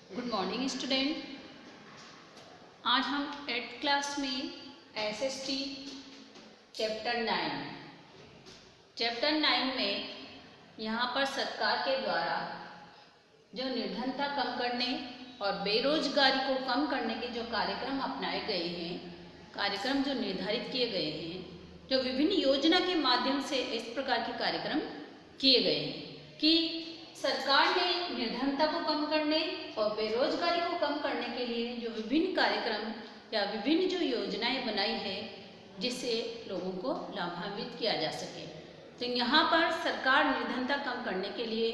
Good morning student. आज हम 8th class में एसएसटी चैप्टर 9 में यहाँ पर सरकार के द्वारा जो निर्धनता कम करने और बेरोजगारी को कम करने के जो कार्यक्रम अपनाए गए हैं, कार्यक्रम जो निर्धारित किए गए हैं, जो विभिन्न योजना के माध्यम से इस प्रकार के कार्यक्रम किए गए हैं कि सरकार ने निर्धनता को कम करने और बेरोजगारी को कम करने के लिए जो विभिन्न कार्यक्रम या विभिन्न जो योजनाएं बनाई है जिससे लोगों को लाभान्वित किया जा सके। तो यहाँ पर सरकार निर्धनता कम करने के लिए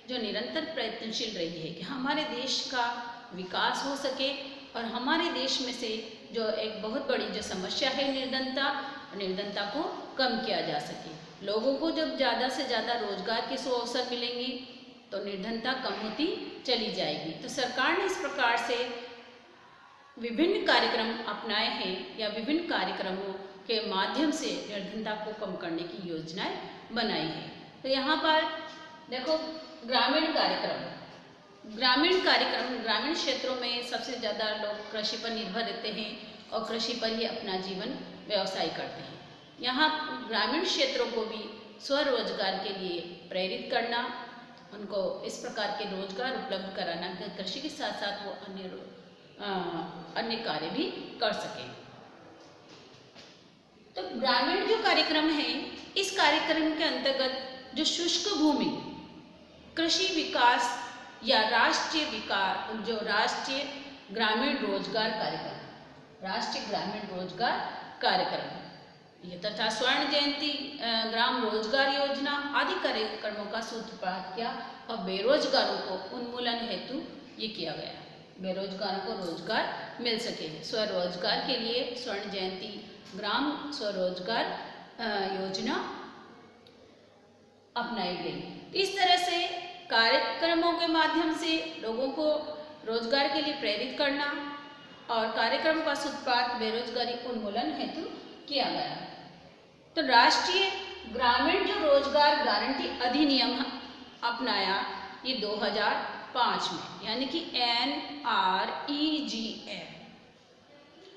जो निरंतर प्रयत्नशील रही है कि हमारे देश का विकास हो सके और हमारे देश में से जो एक बहुत बड़ी जो समस्या है निर्धनता को कम किया जा सके। लोगों को जब ज़्यादा से ज़्यादा रोजगार के अवसर मिलेंगे तो निर्धनता कम होती चली जाएगी। तो सरकार ने इस प्रकार से विभिन्न कार्यक्रम अपनाए हैं या विभिन्न कार्यक्रमों के माध्यम से निर्धनता को कम करने की योजनाएं बनाई हैं। तो यहाँ पर देखो ग्रामीण क्षेत्रों में सबसे ज़्यादा लोग कृषि पर निर्भर रहते हैं और कृषि पर ही अपना जीवन व्यवसाय करते हैं। यहाँ ग्रामीण क्षेत्रों को भी स्वरोजगार के लिए प्रेरित करना, उनको इस प्रकार के रोजगार उपलब्ध कराना कि कृषि के साथ साथ वो अन्य कार्य भी कर सकें। तो ग्रामीण जो कार्यक्रम है, इस कार्यक्रम के अंतर्गत जो शुष्क भूमि कृषि विकास या राष्ट्रीय ग्रामीण रोजगार कार्यक्रम ये तथा स्वर्ण जयंती ग्राम रोजगार योजना आदि कार्यक्रमों का सूत्रपात किया और बेरोजगारों को उन्मूलन हेतु ये किया गया। बेरोजगारों को रोजगार मिल सके, स्वरोजगार के लिए स्वर्ण जयंती ग्राम स्वरोजगार योजना अपनाई गई। इस तरह से कार्यक्रमों के माध्यम से लोगों को रोजगार के लिए प्रेरित करना और कार्यक्रम का सूत्रपात बेरोजगारी उन्मूलन हेतु किया गया। तो राष्ट्रीय ग्रामीण जो रोजगार गारंटी अधिनियम अपनाया ये 2005 में, यानी कि NREGA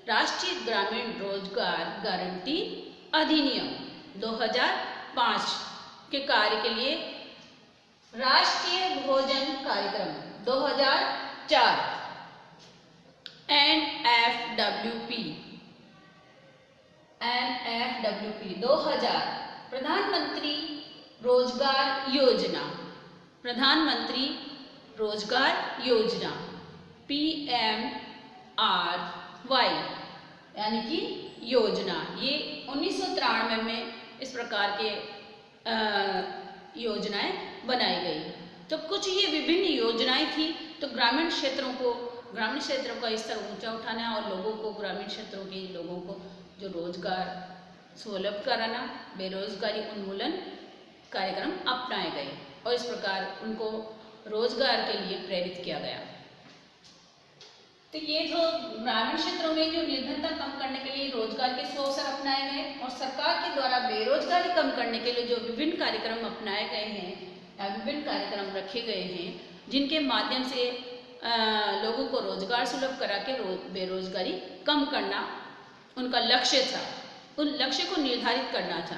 राष्ट्रीय ग्रामीण रोजगार गारंटी अधिनियम 2005 के कार्य के लिए राष्ट्रीय भोजन कार्यक्रम 2004 NFWP 2000 प्रधानमंत्री रोजगार योजना PMRY यानी कि योजना, ये 1993 में इस प्रकार के योजनाएं बनाई गई। तो कुछ ये विभिन्न योजनाएं थी। तो ग्रामीण क्षेत्रों का स्तर ऊंचा उठाना और लोगों को ग्रामीण क्षेत्रों के लोगों को जो रोजगार सुलभ कराना, बेरोजगारी उन्मूलन कार्यक्रम अपनाए गए और इस प्रकार उनको रोजगार के लिए प्रेरित किया गया। तो ये जो ग्रामीण क्षेत्रों में जो निर्धनता कम करने के लिए रोजगार के अवसर अपनाए गए और सरकार के द्वारा बेरोजगारी कम करने के लिए जो विभिन्न कार्यक्रम अपनाए गए हैं या विभिन्न कार्यक्रम रखे गए हैं जिनके माध्यम से लोगों को रोजगार सुलभ करा के बेरोजगारी कम करना उनका लक्ष्य था। उन लक्ष्य को निर्धारित करना था।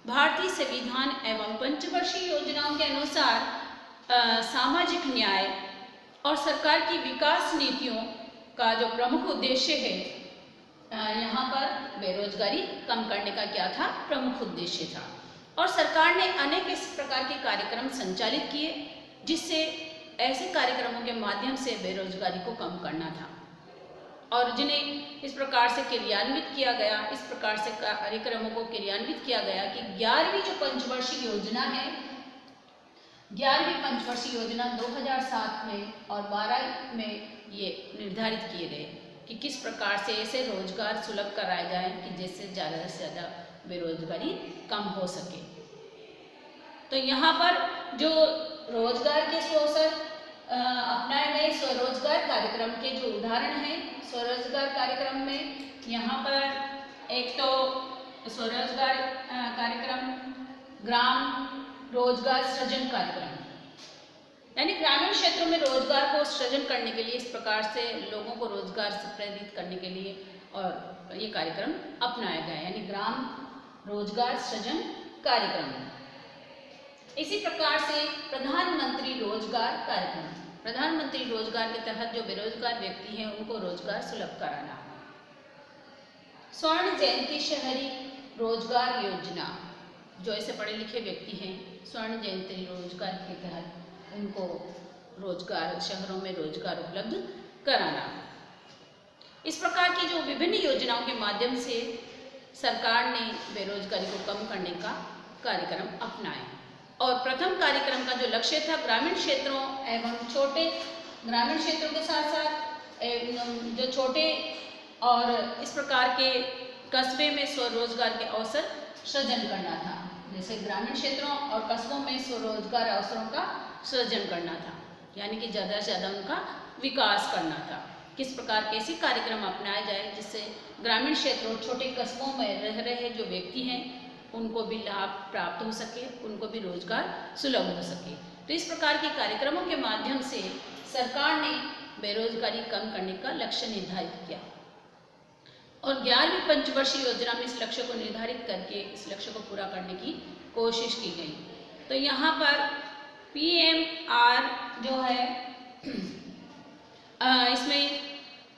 भारतीय संविधान एवं पंचवर्षीय योजनाओं के अनुसार सामाजिक न्याय और सरकार की विकास नीतियों का जो प्रमुख उद्देश्य है, यहाँ पर बेरोजगारी कम करने का क्या था, प्रमुख उद्देश्य था। और सरकार ने अनेक इस प्रकार के कार्यक्रम संचालित किए जिससे ऐसे कार्यक्रमों के माध्यम से बेरोजगारी को कम करना था और जिन्हें इस प्रकार से क्रियान्वित किया गया। इस प्रकार से कार्यक्रमों को क्रियान्वित किया गया कि 11वीं जो पंचवर्षीय योजना है, 11वीं पंचवर्षीय योजना 2007 में और 12 में ये निर्धारित किए गए कि किस प्रकार से ऐसे रोजगार सुलभ कराए जाए कि जिससे ज़्यादा से ज़्यादा बेरोजगारी कम हो सके। तो यहाँ पर जो रोजगार के अवसर अपनाए गए स्वरोजगार कार्यक्रम के जो उदाहरण हैं, स्वरोजगार कार्यक्रम में यहाँ पर एक तो स्वरोजगार कार्यक्रम ग्राम रोजगार सृजन कार्यक्रम, यानी ग्रामीण क्षेत्रों में रोजगार को सृजन करने के लिए, इस प्रकार से लोगों को रोजगार से प्रेरित करने के लिए और ये कार्यक्रम अपनाया गया, यानी ग्राम रोजगार सृजन कार्यक्रम। इसी प्रकार से प्रधानमंत्री रोजगार कार्यक्रम, प्रधानमंत्री रोजगार के तहत जो बेरोजगार व्यक्ति हैं उनको रोजगार सुलभ कराना। स्वर्ण जयंती शहरी रोजगार योजना, जो ऐसे पढ़े लिखे व्यक्ति हैं स्वर्ण जयंती रोजगार के तहत उनको रोजगार, शहरों में रोजगार उपलब्ध कराना। इस प्रकार की जो विभिन्न योजनाओं के माध्यम से सरकार ने बेरोजगारी को कम करने का कार्यक्रम अपनाया। और प्रथम कार्यक्रम का जो लक्ष्य था, ग्रामीण क्षेत्रों एवं छोटे ग्रामीण क्षेत्रों के साथ साथ जो छोटे और इस प्रकार के कस्बे में स्वरोजगार के अवसर सृजन करना था। जैसे ग्रामीण क्षेत्रों और कस्बों में स्वरोजगार अवसरों का सृजन करना था, यानी कि ज़्यादा से ज़्यादा उनका विकास करना था। किस प्रकार के ऐसे कार्यक्रम अपनाया जाए जिससे ग्रामीण क्षेत्रों, छोटे कस्बों में रह रहे जो व्यक्ति हैं उनको भी लाभ प्राप्त हो सके, उनको भी रोजगार सुलभ हो सके। तो इस प्रकार के कार्यक्रमों के माध्यम से सरकार ने बेरोजगारी कम करने का लक्ष्य निर्धारित किया और 11वीं पंचवर्षीय योजना में इस लक्ष्य को निर्धारित करके इस लक्ष्य को पूरा करने की कोशिश की गई। तो यहाँ पर PMR जो है इसमें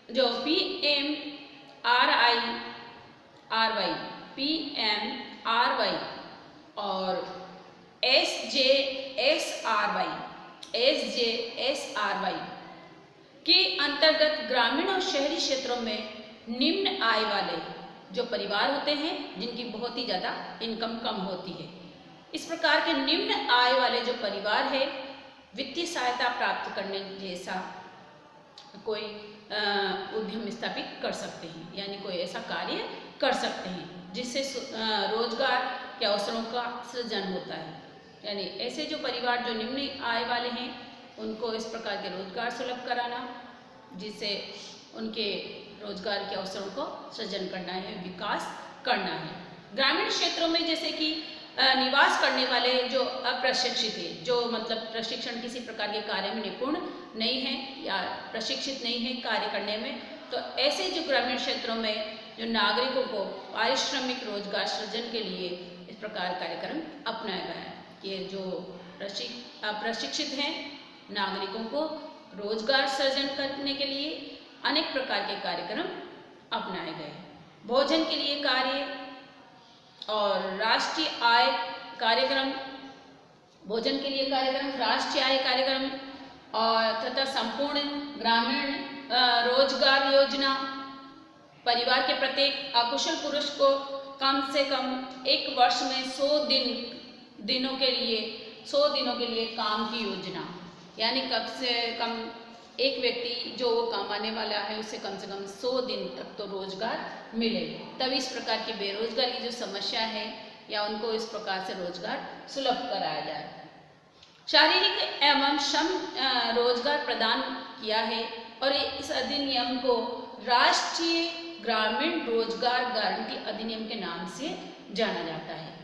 जो PMRY और SJSRY के अंतर्गत ग्रामीण और शहरी क्षेत्रों में निम्न आय वाले जो परिवार होते हैं जिनकी बहुत ही ज़्यादा इनकम कम होती है, इस प्रकार के निम्न आय वाले जो परिवार है वित्तीय सहायता प्राप्त करने जैसा कोई उद्यम स्थापित कर सकते हैं, यानी कोई ऐसा कार्य कर सकते हैं जिससे रोजगार के अवसरों का सृजन होता है। यानी ऐसे जो परिवार जो निम्न आय वाले हैं उनको इस प्रकार के रोजगार सुलभ कराना, जिससे उनके रोजगार के अवसरों को सृजन करना है, विकास करना है। ग्रामीण क्षेत्रों में जैसे कि निवास करने वाले जो अप्रशिक्षित है, जो मतलब प्रशिक्षण किसी प्रकार के कार्य में निपुण नहीं है या प्रशिक्षित नहीं है कार्य करने में, तो ऐसे जो ग्रामीण क्षेत्रों में जो नागरिकों को पारिश्रमिक रोजगार सृजन के लिए इस प्रकार कार्यक्रम अपनाया गया है कि जो प्रशिक्षित हैं नागरिकों को रोजगार सृजन करने के लिए अनेक प्रकार के कार्यक्रम अपनाए गए। भोजन के लिए कार्य और राष्ट्रीय आय कार्यक्रम, भोजन के लिए कार्यक्रम, राष्ट्रीय आय कार्यक्रम और तथा संपूर्ण ग्रामीण रोजगार योजना, परिवार के प्रत्येक अकुशल पुरुष को कम से कम एक वर्ष में 100 दिनों के लिए काम की योजना, यानी कम से कम एक व्यक्ति जो वो कमाने वाला है उसे कम से कम 100 दिन तक तो रोजगार मिले, तब इस प्रकार की बेरोजगारी की जो समस्या है या उनको इस प्रकार से रोजगार सुलभ कराया जाए। शारीरिक एवं श्रम रोजगार प्रदान किया है और इस अधिनियम को राष्ट्रीय ग्रामीण रोजगार गारंटी अधिनियम के नाम से जाना जाता है।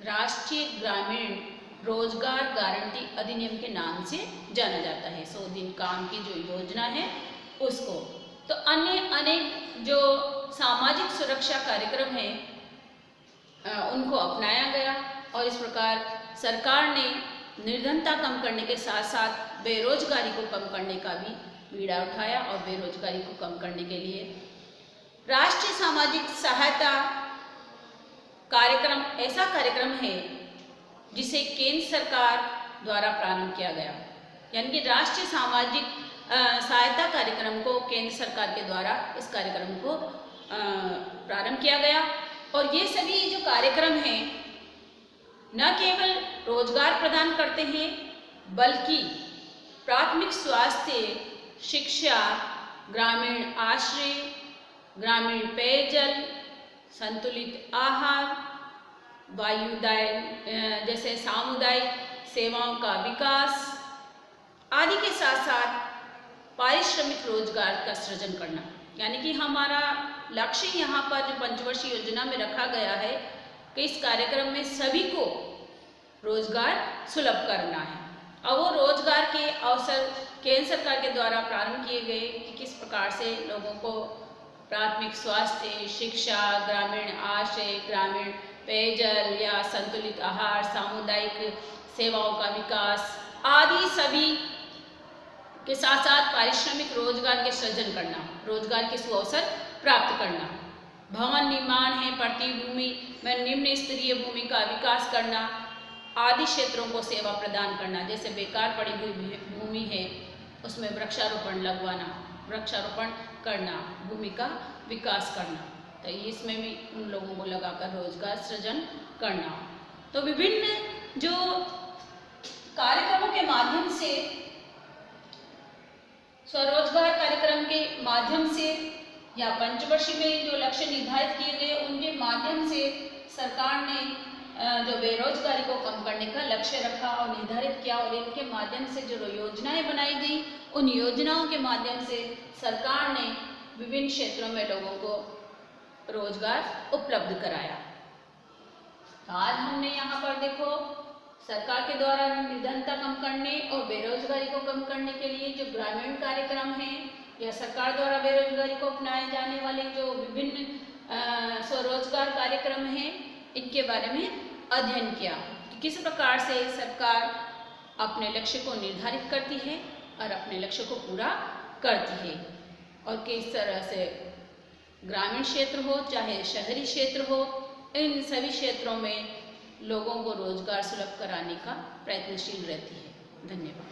राष्ट्रीय ग्रामीण रोजगार गारंटी अधिनियम के नाम से जाना जाता है। 100 दिन काम की जो योजना है उसको। तो अन्य अनेक जो सामाजिक सुरक्षा कार्यक्रम है उनको अपनाया गया और इस प्रकार सरकार ने निर्धनता कम करने के साथ साथ बेरोजगारी को कम करने का भी बीड़ा उठाया और बेरोजगारी को कम करने के लिए राष्ट्रीय सामाजिक सहायता कार्यक्रम ऐसा कार्यक्रम है जिसे केंद्र सरकार द्वारा प्रारंभ किया गया, यानी कि राष्ट्रीय सामाजिक सहायता कार्यक्रम को केंद्र सरकार के द्वारा इस कार्यक्रम को प्रारंभ किया गया। और ये सभी जो कार्यक्रम हैं न केवल रोजगार प्रदान करते हैं बल्कि प्राथमिक स्वास्थ्य, शिक्षा, ग्रामीण आश्रय, ग्रामीण पेयजल, संतुलित आहार, वायुदाय जैसे सामुदायिक सेवाओं का विकास आदि के साथ साथ पारिश्रमिक रोजगार का सृजन करना, यानी कि हमारा लक्ष्य यहाँ पर जो पंचवर्षीय योजना में रखा गया है कि इस कार्यक्रम में सभी को रोजगार सुलभ करना है और वो रोजगार के अवसर केंद्र सरकार के द्वारा प्रारंभ किए गए कि किस प्रकार से लोगों को प्राथमिक स्वास्थ्य, शिक्षा, ग्रामीण आश्रय, ग्रामीण पेयजल या संतुलित आहार, सामुदायिक सेवाओं का विकास आदि सभी के साथ साथ पारिश्रमिक रोजगार के सृजन करना, रोजगार के सुअवसर प्राप्त करना, भवन निर्माण है, पट्टी भूमि में निम्न स्तरीय भूमि का विकास करना आदि क्षेत्रों को सेवा प्रदान करना। जैसे बेकार पड़ी हुई भूमि है उसमें वृक्षारोपण लगवाना, वृक्षारोपण करना, भूमि का विकास करना, तो इसमें भी उन लोगों को लगाकर रोजगार सृजन करना। तो विभिन्न जो कार्यक्रमों के माध्यम से, स्वरोजगार कार्यक्रम के माध्यम से या पंचवर्षीय में जो लक्ष्य निर्धारित किए गए उनके माध्यम से सरकार ने जो बेरोजगारी को कम करने का लक्ष्य रखा और निर्धारित किया, और इनके माध्यम से जो योजनाएं बनाई गई उन योजनाओं के माध्यम से सरकार ने विभिन्न क्षेत्रों में लोगों को रोजगार उपलब्ध कराया। आज हमने यहाँ पर देखो सरकार के द्वारा निर्धनता कम करने और बेरोजगारी को कम करने के लिए जो ग्रामीण कार्यक्रम हैं या सरकार द्वारा बेरोजगारी को अपनाए जाने वाले जो विभिन्न स्वरोजगार कार्यक्रम हैं, इनके बारे में अध्ययन किया कि किस प्रकार से सरकार अपने लक्ष्य को निर्धारित करती है और अपने लक्ष्य को पूरा करती है, और किस तरह से ग्रामीण क्षेत्र हो चाहे शहरी क्षेत्र हो, इन सभी क्षेत्रों में लोगों को रोजगार सुलभ कराने का प्रयत्नशील रहती है। धन्यवाद।